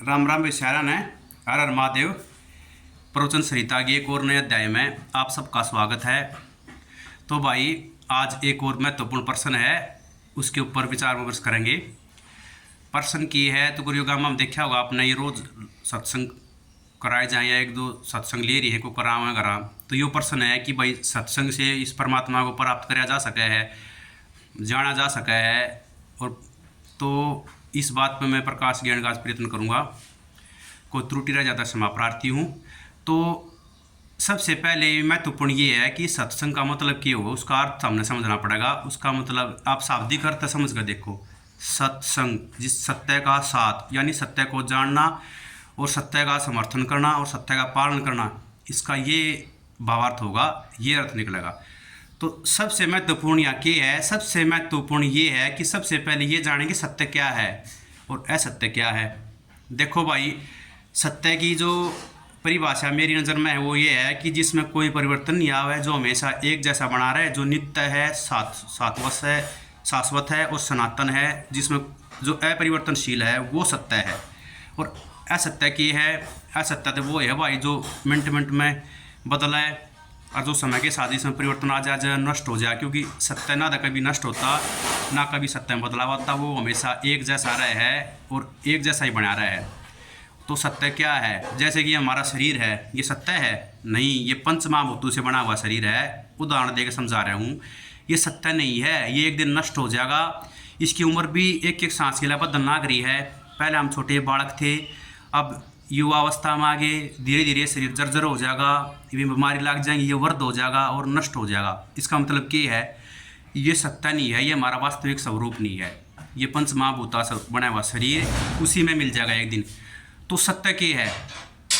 राम राम विचारण है। हर हर महादेव। प्रवचन संहिता के एक और नए अध्याय में आप सबका स्वागत है। तो भाई आज एक और महत्वपूर्ण प्रश्न है, उसके ऊपर विचार विमर्श करेंगे। प्रश्न की है तो गुरु गाम में देखा होगा आपने, ये रोज सत्संग कराए जाए या एक दो सत्संग ले रही है को करावा करा। तो ये प्रश्न है कि भाई सत्संग से इस परमात्मा को प्राप्त कराया जा सके है, जाना जा सका है। और तो इस बात पर मैं प्रकाश ज्ञान का प्रयत्न करूँगा। कोई त्रुटि रह जाता क्षमा प्रार्थी हूँ। तो सबसे पहले महत्वपूर्ण ये है कि सत्संग का मतलब क्या होगा, उसका अर्थ हमने समझना पड़ेगा। उसका मतलब आप शाब्दिक अर्थ समझ कर देखो। सत्संग जिस सत्य का साथ यानी सत्य को जानना और सत्य का समर्थन करना और सत्य का पालन करना, इसका ये भावार्थ होगा, ये अर्थ निकलेगा। तो सबसे महत्वपूर्ण यहाँ क्या है, सबसे महत्वपूर्ण ये है कि सबसे पहले ये जानेंगे सत्य क्या है और असत्य क्या है। देखो भाई, सत्य की जो परिभाषा मेरी नज़र में है वो ये है कि जिसमें कोई परिवर्तन नहीं आया है, जो हमेशा एक जैसा बना रहा है, जो नित्य है, शाश्वत है और सनातन है, जिसमें जो अपरिवर्तनशील है वो सत्य है। और असत्य की है, असत्य तो वो है भाई जो मिनट मिनट में बदला है और जो समय के साथ इसमें परिवर्तन आ जाए, नष्ट हो जाए। क्योंकि सत्य ना तो कभी नष्ट होता ना कभी सत्य में बदलाव आता, वो हमेशा एक जैसा रहा है और एक जैसा ही बना रहा है। तो सत्य क्या है, जैसे कि हमारा शरीर है, ये सत्य है नहीं, ये पंच महाभूतों से बना हुआ शरीर है। उदाहरण देकर समझा रहा हूँ, ये सत्य नहीं है, ये एक दिन नष्ट हो जाएगा। इसकी उम्र भी एक एक सांस के लिए बदलना रही है। पहले हम छोटे बालक थे, अब युवावस्था में आगे धीरे धीरे शरीर जर्जर हो जाएगा, ये बीमारी लग जाएंगी, ये वृद्ध हो जाएगा और नष्ट हो जाएगा। इसका मतलब क्या है, ये सत्य नहीं है, ये हमारा वास्तविक स्वरूप नहीं है। ये पंच महाभूता से बना हुआ शरीर उसी में मिल जाएगा एक दिन। तो सत्य क्या है,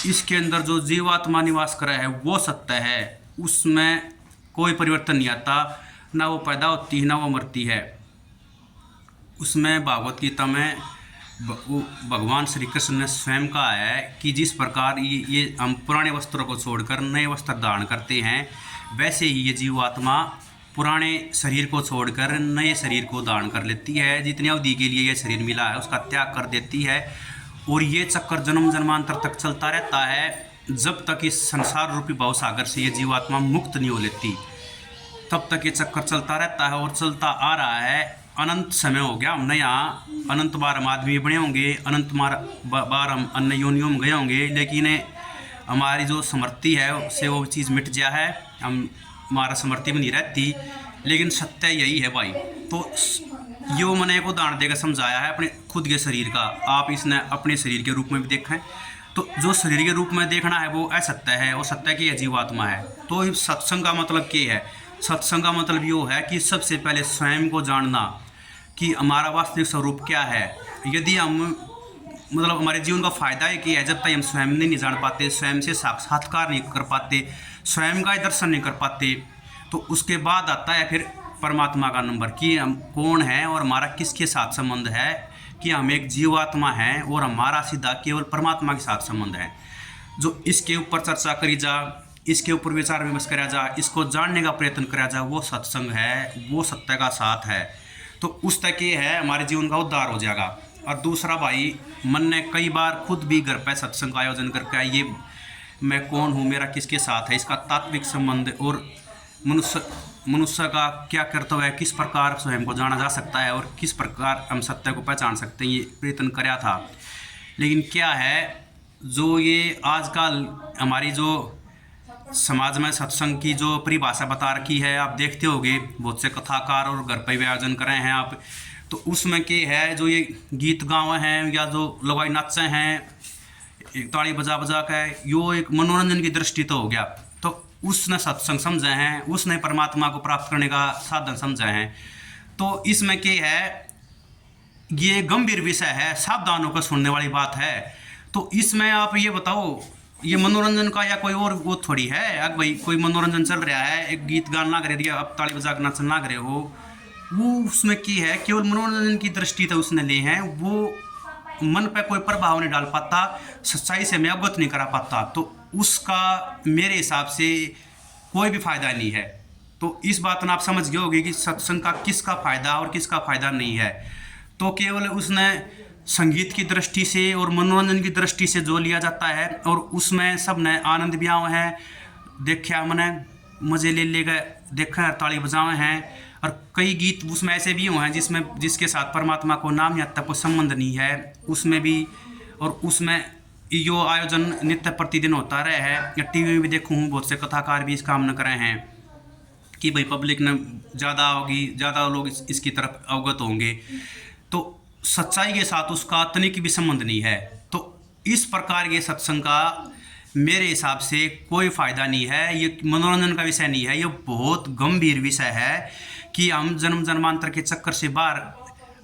इसके अंदर जो जीवात्मा निवास कर है वो सत्य है, उसमें कोई परिवर्तन नहीं आता, ना वो पैदा होती है ना वो मरती है। उसमें भागवत गीता में भगवान श्री कृष्ण ने स्वयं कहा है कि जिस प्रकार ये हम पुराने वस्त्रों को छोड़कर नए वस्त्र धारण करते हैं, वैसे ही ये जीवात्मा पुराने शरीर को छोड़कर नए शरीर को धारण कर लेती है। जितनी अवधि के लिए ये शरीर मिला है उसका त्याग कर देती है। और ये चक्कर जन्म जन्मांतर तक चलता रहता है, जब तक इस संसार रूपी भवसागर से ये जीवात्मा मुक्त नहीं हो लेती, तब तक ये चक्कर चलता रहता है और चलता आ रहा है। अनंत समय हो गया, हमने यहाँ अनंत बार हम आदमी बने होंगे, अनंत बार हम अन्य योनियों में गए होंगे, लेकिन हमारी जो समृद्धि है उससे वो चीज़ मिट गया है, हमारा समृद्धि में नहीं रहती। लेकिन सत्य यही है भाई। तो यो मैंने एक उदाहरण देकर समझाया है अपने खुद के शरीर का, आप इसने अपने शरीर के रूप में भी देखें। तो जो शरीर के रूप में देखना है वो असत्य है और सत्य की जीवात्मा है। तो सत्संग का मतलब क्या है, सत्संग का मतलब यो है कि सबसे पहले स्वयं को जानना कि हमारा वास्तविक स्वरूप क्या है। यदि हम मतलब हमारे जीवन का फायदा है कि जब तक हम स्वयं नहीं जान पाते, स्वयं से साक्षात्कार नहीं कर पाते, स्वयं का दर्शन नहीं कर पाते, तो उसके बाद आता है फिर परमात्मा का नंबर कि हम कौन हैं और हमारा किसके साथ संबंध है, कि हम एक जीवात्मा हैं और हमारा सीधा केवल परमात्मा के साथ संबंध है। जो इसके ऊपर चर्चा करी जा, इसके ऊपर विचार विमर्श करा जा, इसको जानने का प्रयत्न करा जा, वो सत्संग है, वो सत्य का साथ है। तो उस तक ये है हमारे जीवन का उद्धार हो जाएगा। और दूसरा भाई, मन ने कई बार खुद भी घर पर सत्संग का आयोजन करके ये मैं कौन हूँ, मेरा किसके साथ है, इसका तात्विक संबंध और मनुष्य का क्या कर्तव्य है, किस प्रकार स्वयं को जाना जा सकता है और किस प्रकार हम सत्य को पहचान सकते हैं, ये प्रयत्न कराया था। लेकिन क्या है, जो ये आजकल हमारी जो समाज में सत्संग की जो परिभाषा बता रखी है, आप देखते होंगे बहुत से कथाकार और घर पर भी आयोजन कर रहे हैं आप, तो उसमें क्या है, जो ये गीत गावे हैं या जो लगाई नाचे हैं, ताली बजा बजा के, यो एक मनोरंजन की दृष्टि तो हो गया। तो उसने सत्संग समझे हैं, उसने परमात्मा को प्राप्त करने का साधन समझे हैं। तो इसमें क्या है, ये गंभीर विषय है, सावधान होकर सुनने वाली बात है। तो इसमें आप ये बताओ, ये मनोरंजन का या कोई और वो थोड़ी है। अब भाई कोई मनोरंजन चल रहा है, एक गीत गाना ना करे, अब ताली बजा कर नाचना करे हो, वो उसमें क्या है, केवल मनोरंजन की दृष्टि तो उसने ली है, वो मन पे कोई प्रभाव नहीं डाल पाता, सच्चाई से मैं अवगत नहीं करा पाता। तो उसका मेरे हिसाब से कोई भी फायदा नहीं है। तो इस बात में आप समझ गए होंगे कि सत्संग का किसका फायदा और किसका फायदा नहीं है। तो केवल उसने संगीत की दृष्टि से और मनोरंजन की दृष्टि से जो लिया जाता है, और उसमें सब ने आनंद भी आए हैं, देखा मैंने मज़े ले गए, देखा है, ताली बजाए हैं। और कई गीत उसमें ऐसे भी हुए हैं जिसके साथ परमात्मा को नाम या तक कोई संबंध नहीं है उसमें भी। और उसमें यो आयोजन नित्य प्रतिदिन होता रहा है, या टीवी में भी देखूँ बहुत से कथाकार भी इस काम न करे हैं कि भाई पब्लिक ने ज़्यादा होगी, ज़्यादा लोग इसकी तरफ अवगत होंगे, तो सच्चाई के साथ उसका तनिक भी संबंध नहीं है। तो इस प्रकार के सत्संग का मेरे हिसाब से कोई फ़ायदा नहीं है। ये मनोरंजन का विषय नहीं है, ये बहुत गंभीर विषय है कि हम जन्म जन्मांतर के चक्कर से बाहर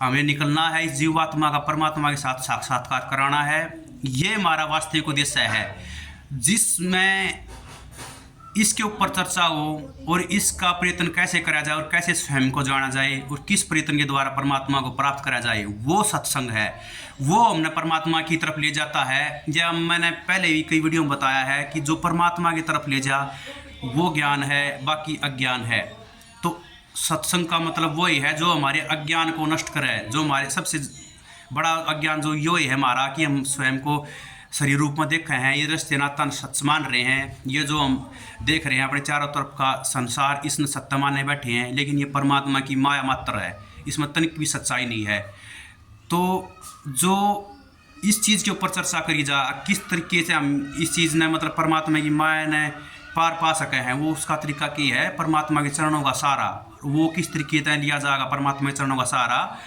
हमें निकलना है, इस जीवात्मा का परमात्मा के साथ साक्षात्कार कराना है। ये हमारा वास्तविक उद्देश्य है, जिसमें इसके ऊपर चर्चा हो और इसका प्रयत्न कैसे करा जाए और कैसे स्वयं को जाना जाए और किस प्रयत्न के द्वारा परमात्मा को प्राप्त करा जाए, वो सत्संग है। वो हमने परमात्मा की तरफ ले जाता है। जब मैंने पहले भी कई वीडियो में बताया है कि जो परमात्मा की तरफ ले जा वो ज्ञान है, बाकी अज्ञान है। तो सत्संग का मतलब वही है जो हमारे अज्ञान को नष्ट करे। जो हमारे सबसे बड़ा अज्ञान जो यो है हमारा कि हम स्वयं को शरीर रूप में देख रहे हैं, ये दृष्टि नाता सच मान रहे हैं, ये जो हम देख रहे हैं अपने चारों तरफ का संसार, इसमें सत्य माने बैठे हैं, लेकिन ये परमात्मा की माया मात्र है, इसमें तनिक भी सच्चाई नहीं है। तो जो इस चीज़ के ऊपर चर्चा करी जा, किस तरीके से हम इस चीज़ ने मतलब परमात्मा की माया ने पार पा सके हैं, वो उसका तरीका की है परमात्मा के चरणों का सहारा। वो किस तरीके से लिया जाएगा परमात्मा के चरणों का सहारा,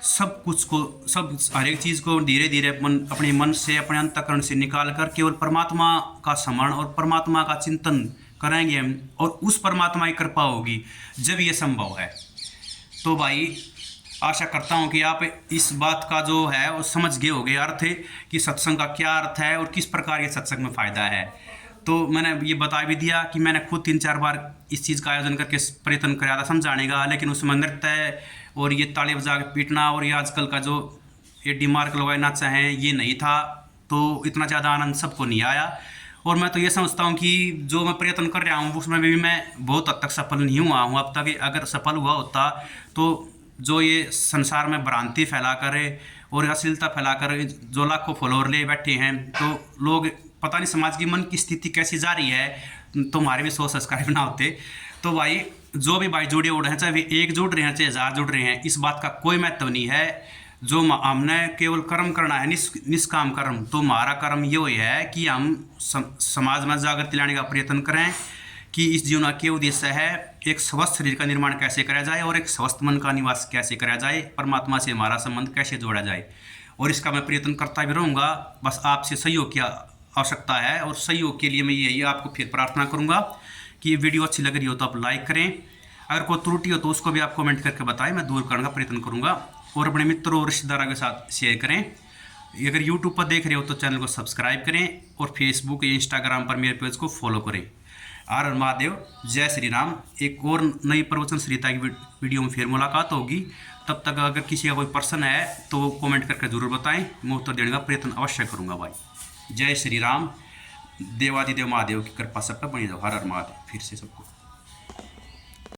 सब कुछ को, सब हर एक चीज़ को धीरे धीरे अपने मन से, अपने अंतःकरण से निकाल कर केवल परमात्मा का स्मरण और परमात्मा का चिंतन करेंगे हम, और उस परमात्मा की कृपा होगी जब ये संभव है। तो भाई आशा करता हूँ कि आप इस बात का जो है वो समझ गए होंगे अर्थ है कि सत्संग का क्या अर्थ है और किस प्रकार के सत्संग में फ़ायदा है। तो मैंने ये बता भी दिया कि मैंने खुद 3-4 बार इस चीज़ का आयोजन करके प्रयत्न कराया था समझाने का, लेकिन उसमें नृत्य और ये ताली बजा के पीटना और ये आजकल का जो ये डिमार्क लगाए नाचा है ये नहीं था, तो इतना ज़्यादा आनंद सबको नहीं आया। और मैं तो ये समझता हूँ कि जो मैं प्रयत्न कर रहा हूँ उसमें भी मैं बहुत हद तक सफल नहीं हुआ हूँ अब तक। अगर सफल हुआ होता तो जो ये संसार में भ्रांति फैला कर और अश्लीलता फैला कर जो लाखों फॉलोअर ले बैठे हैं, तो लोग पता नहीं समाज की मन की स्थिति कैसी जा रही है, तो हमारे भी 100 सब्सक्राइब ना होते। तो भाई जो भी भाई जुड़े उड़ रहे हैं, चाहे वे 1 जुड़ रहे हैं चाहे 1000 जुड़ रहे हैं, इस बात का कोई महत्व नहीं है। जो हमने केवल कर्म करना है, निष्काम कर्म, तो हमारा कर्म ये है कि हम समाज में जागृति लाने का प्रयत्न करें कि इस जीवन के उद्देश्य है एक स्वस्थ शरीर का निर्माण कैसे करा जाए और एक स्वस्थ मन का निवास कैसे करा जाए, परमात्मा से हमारा संबंध कैसे जोड़ा जाए। और इसका मैं प्रयत्न करता भी रहूँगा। बस आपसे सहयोग की आवश्यकता है, और सहयोग के लिए मैं यही आपको फिर प्रार्थना करूँगा कि ये वीडियो अच्छी लग रही हो तो आप लाइक करें, अगर कोई त्रुटि हो तो उसको भी आप कमेंट करके बताएं, मैं दूर करने का प्रयत्न करूँगा। और अपने मित्रों और रिश्तेदारों के साथ शेयर करें। अगर यूट्यूब पर देख रहे हो तो चैनल को सब्सक्राइब करें, और फेसबुक या इंस्टाग्राम पर मेरे पेज को फॉलो करें। हर हर महादेव, जय श्री राम। एक और नई प्रवचन श्रीता की वीडियो में फिर मुलाकात होगी। तब तक अगर किसी का कोई प्रश्न है तो वो कमेंट करके ज़रूर बताएं, मैं उत्तर देने का प्रयत्न अवश्य करूँगा भाई। जय श्री राम। देवादिदेव महादेव की कृपा सब पर बनी रहो। हर हर महादेव। फिर से सबको